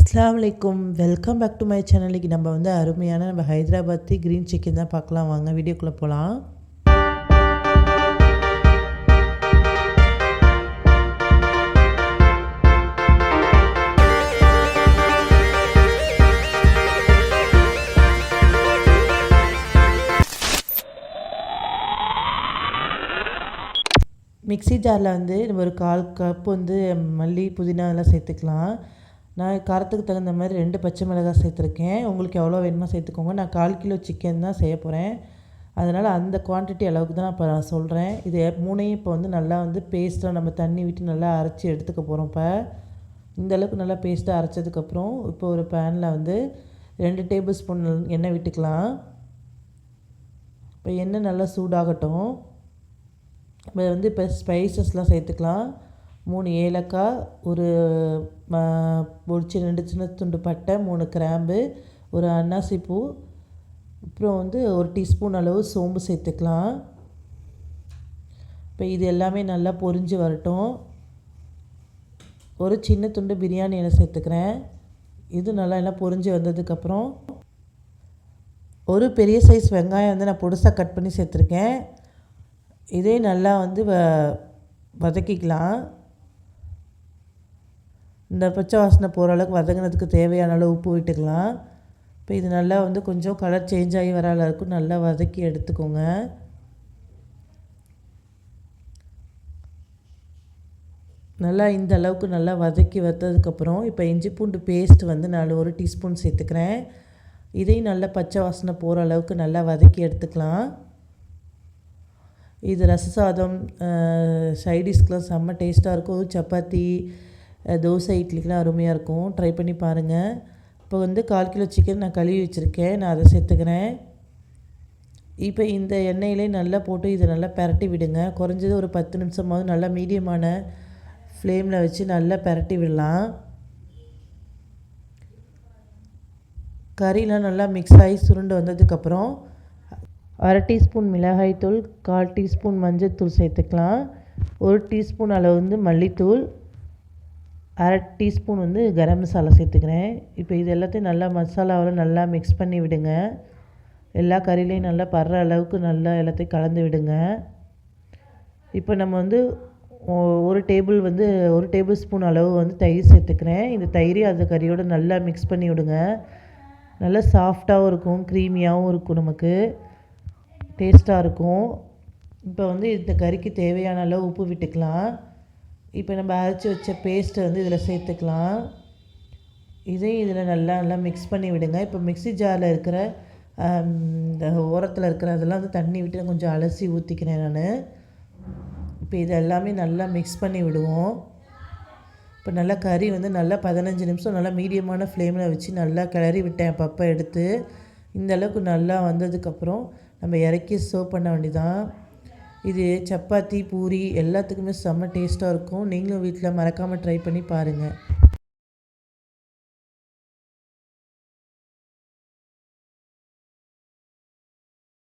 அஸ்ஸலாமு அலைக்கும். Welcome back to my channel. இன்றைக்கி நம்ம அருமையான ஹைதராபாத்தி க்ரீன் சிக்கன் தான் பார்க்கலாம். வாங்க வீடியோக்குள்ளே போகலாம். மிக்ஸி ஜாரில் நம்ம ஒரு 1/4 கப் மல்லி புதினா எல்லாம் சேர்த்துக்கலாம். நான் காரத்துக்கு தகுந்த மாதிரி 2 பச்சை மிளகாய் சேர்த்துருக்கேன். உங்களுக்கு எவ்வளோ வேணுமோ சேர்த்துக்கோங்க. நான் 1/4 கிலோ சிக்கன் தான் செய்ய போகிறேன். அதனால் அந்த குவான்டிட்டி அளவுக்கு தான் இப்போ நான் சொல்கிறேன். இது 3ஐயும் இப்போ நல்லா பேஸ்ட்டாக நம்ம தண்ணி விட்டு நல்லா அரைச்சி எடுத்துக்க போகிறோம். இப்போ இந்தளவுக்கு நல்லா பேஸ்ட்டாக அரைச்சதுக்கப்புறம் இப்போ ஒரு பேனில் 2 டேபிள் ஸ்பூன் எண்ணெய் விட்டுக்கலாம். இப்போ எண்ணெய் நல்லா சூடாகட்டும். இப்போ இப்போ ஸ்பைசஸ்லாம் சேர்த்துக்கலாம். 3 ஏலக்காய், ஒரு 2 சின்ன துண்டு பட்டை, 3 கிராம்பு, ஒரு அன்னாசி பூ, அப்புறம் 1 டீஸ்பூன் அளவு சோம்பு சேர்த்துக்கலாம். இப்போ இது எல்லாமே நல்லா பொரிஞ்சு வரட்டும். ஒரு சின்ன துண்டு பிரியாணி இலை சேர்த்துக்கிறேன். இது நல்லா எல்லாம் பொரிஞ்சு வந்ததுக்கப்புறம் ஒரு பெரிய சைஸ் வெங்காயம் நான் பொடிசாக கட் பண்ணி சேர்த்துருக்கேன். இதே நல்லா வதக்கிக்கலாம். இந்த பச்சை வாசனை போகிற அளவுக்கு வதங்கினதுக்கு தேவையான அளவு உப்பு விட்டுக்கலாம். இப்போ இது நல்லா கொஞ்சம் கலர் சேஞ்ச் ஆகி வர அளவுக்கு நல்லா வதக்கி எடுத்துக்கோங்க. நல்லா இந்த அளவுக்கு நல்லா வதக்கி வந்ததுக்கப்புறம் இப்போ இஞ்சி பூண்டு பேஸ்ட் நான் 1 டீஸ்பூன் சேர்த்துக்கிறேன். இதையும் நல்லா பச்சை வாசனை போகிற அளவுக்கு நல்லா வதக்கி எடுத்துக்கலாம். இது ரச சாதம், சைடிஷ்க்கெலாம் செம்ம டேஸ்ட்டாக இருக்கும். சப்பாத்தி, தோசை, இட்லிக்கெலாம் அருமையாக இருக்கும். ட்ரை பண்ணி பாருங்கள். இப்போ 1/4 கிலோ சிக்கன் நான் கழுவி வச்சுருக்கேன். நான் அதை சேர்த்துக்கிறேன். இப்போ இந்த எண்ணெயிலே நல்லா போட்டு இதை நல்லா பரட்டி விடுங்க. குறைஞ்சது ஒரு 10 நிமிஷமாவது நல்லா மீடியமான ஃப்ளேமில் வச்சு நல்லா பரட்டி விடலாம். கறிலாம் நல்லா மிக்ஸ் ஆகி சுருண்டு வந்ததுக்கப்புறம் 1/2 டீஸ்பூன் மிளகாய்த்தூள், 1/4 டீஸ்பூன் மஞ்சள்தூள் சேர்த்துக்கலாம். 1 டீஸ்பூன் அளவு மல்லித்தூள், 1/2 டீஸ்பூன் கரம் மசாலா சேர்த்துக்கிறேன். இப்போ இது எல்லாத்தையும் நல்லா மசாலாவில் நல்லா மிக்ஸ் பண்ணி விடுங்க. எல்லா கறிலையும் நல்லா படுற அளவுக்கு நல்லா எல்லாத்தையும் கலந்து விடுங்க. இப்போ நம்ம 1 டேபிள் ஸ்பூன் அளவு தயிர் சேர்த்துக்கிறேன். இந்த தயிரை அந்த கறியோடு நல்லா மிக்ஸ் பண்ணி விடுங்க. நல்லா சாஃப்டாகவும் இருக்கும், க்ரீமியாகவும் இருக்கும், நமக்கு டேஸ்ட்டாக இருக்கும். இப்போ இந்த கறிக்கு தேவையான அளவு உப்பு விட்டுக்கலாம். இப்போ நம்ம அரைச்சி வச்ச பேஸ்ட்டை இதில் சேர்த்துக்கலாம். இதையும் இதில் நல்லா நல்லா மிக்ஸ் பண்ணி விடுங்க. இப்போ மிக்ஸி ஜாரில் இருக்கிற இந்த ஓரத்தில் இருக்கிற அதெல்லாம் தண்ணி விட்டு கொஞ்சம் அலசி ஊற்றிக்கிறேன் நான். இப்போ இது எல்லாமே நல்லா மிக்ஸ் பண்ணி விடுவோம். இப்போ நல்லா கறி நல்லா 15 நிமிஷம் நல்லா மீடியமான ஃப்ளேமில் வச்சு நல்லா கிளறி விட்டேன். அப்பப்போ எடுத்து இந்த அளவுக்கு நல்லா வந்ததுக்கப்புறம் நம்ம இறக்கி சர்வ் பண்ண வேண்டியதான். இது சப்பாத்தி, பூரி எல்லாத்துக்குமே செம்ம டேஸ்ட்டாக இருக்கும். நீங்களும் வீட்டில் மறக்காமல் ட்ரை பண்ணி பாருங்கள்.